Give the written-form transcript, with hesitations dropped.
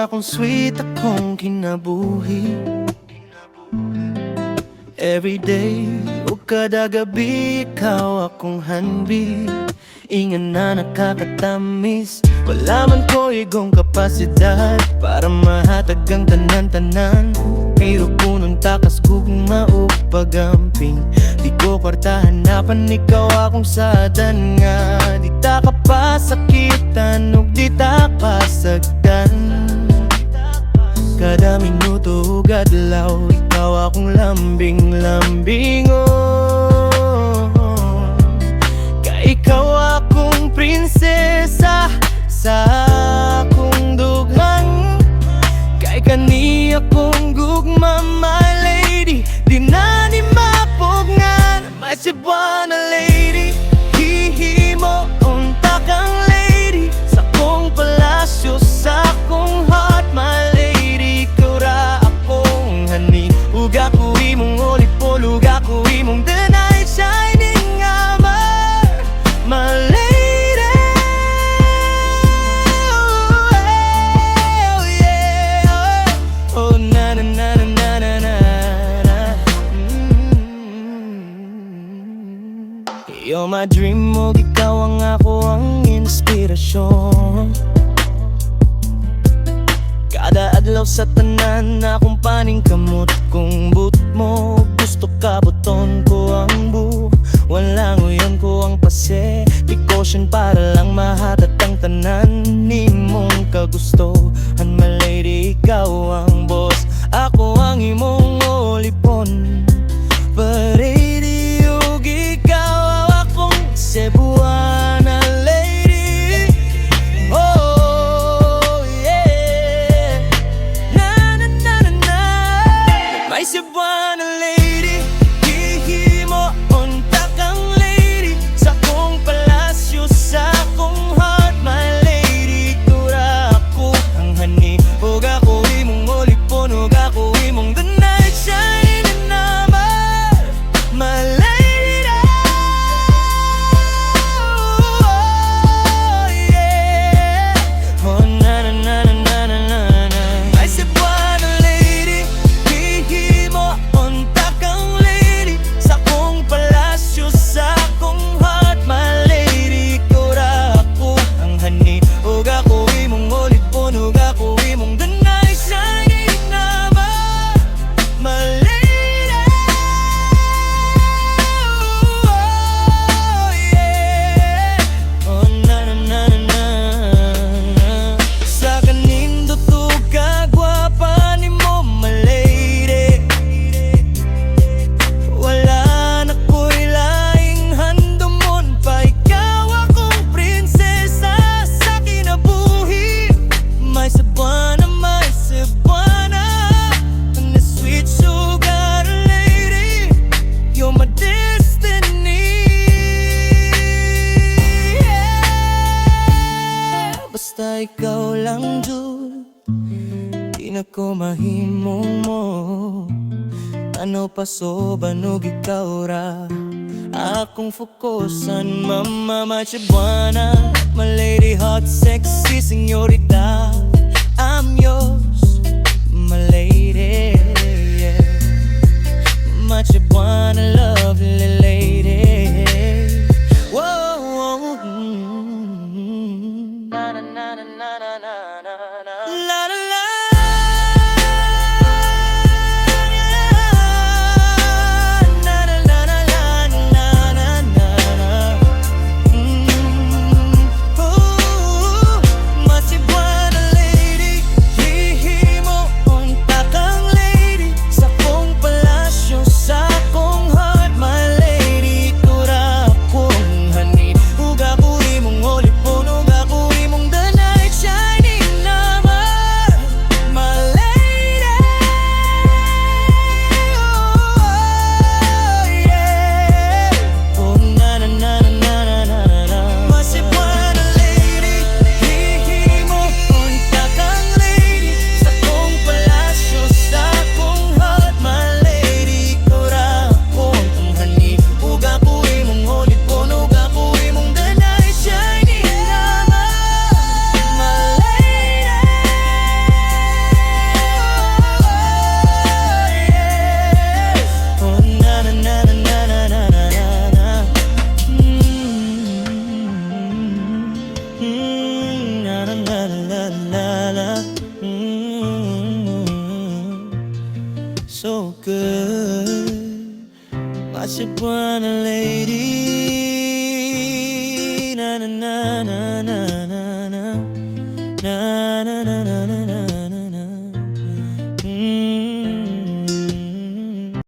akong sweet akong kinabuhi. Everyday o kada gabi, ikaw akong hanbi. Ingan na nakakatamis, wala man ko igong kapasidad para mahatag ang tanan-tanan. Pero punong takas gugma o pagamping, di ko kwarta hanapan, ikaw akong sadan nga. Di ta kapasakitan ug di ta pasagdan. Kada minuto ug adlaw, ikaw akong lambing-lambing, oh. Kay ikaw akong prinsesa sa akong dughang. Kay kani akong gugma, my lady, di na ni mapugngan. My Cebuana lady, hihimo unta kang lady sa akong palasyo, sa akong heart, my lady. Kura akong hani, ug ako imong olipol, ug ako imong the night shining amar, my lady. Oh yeah, oh na na na na na na na. You're my dream, ug ikaw ang ako ang inspirasyon. Kada adlaw sa tanan akong paningkamot, kung but mo gusto ka buton ko ang bu. Walang uyon ko ang pase, precaution para lang mahatat ang tanan. Ni mong kagustohan, my lady, ikaw ang boss, ako ang imong olipon. Parady ug ikaw akong Cebuana lady. Oh yeah, na na na na na. My Cebuana lady, hihimo unta kang lady sa akong palasyo, sa akong heart, my lady. Kura ako ang hani, ug ako imong olipon, ug ako imong the night shining amar, my lady. Oh yeah, oh na na na na na na na. My Cebuana lady, hihimo unta kang lady sa akong palasyo, sa akong heart, my lady. Kura ako ang hani, ug ako imong olipon, ug ako imong the night shining amar, my lady. Oh yeah, oh na na na na na. Sa kanindot ug kagwapa nimo, my lady, wala na ko'y laing handumon pa. Ikaw akong prinsesa sa kinabuhi. My Cebuana, my Cebuana, and the sweet sugar lady, you're my destiny. Yeah. Basta ikaw lang, Jude, di na ko mahimong mo. Ano pa soban ug ikaw ra akong fokusan, mama. My Cebuana, my lady, hot, sexy señorita, I'm yours, my lady, yeah. My Cebuana, lovely lady. Whoa, na na na na na na na na. La la la. My Cebuana mana lady, na na na na na.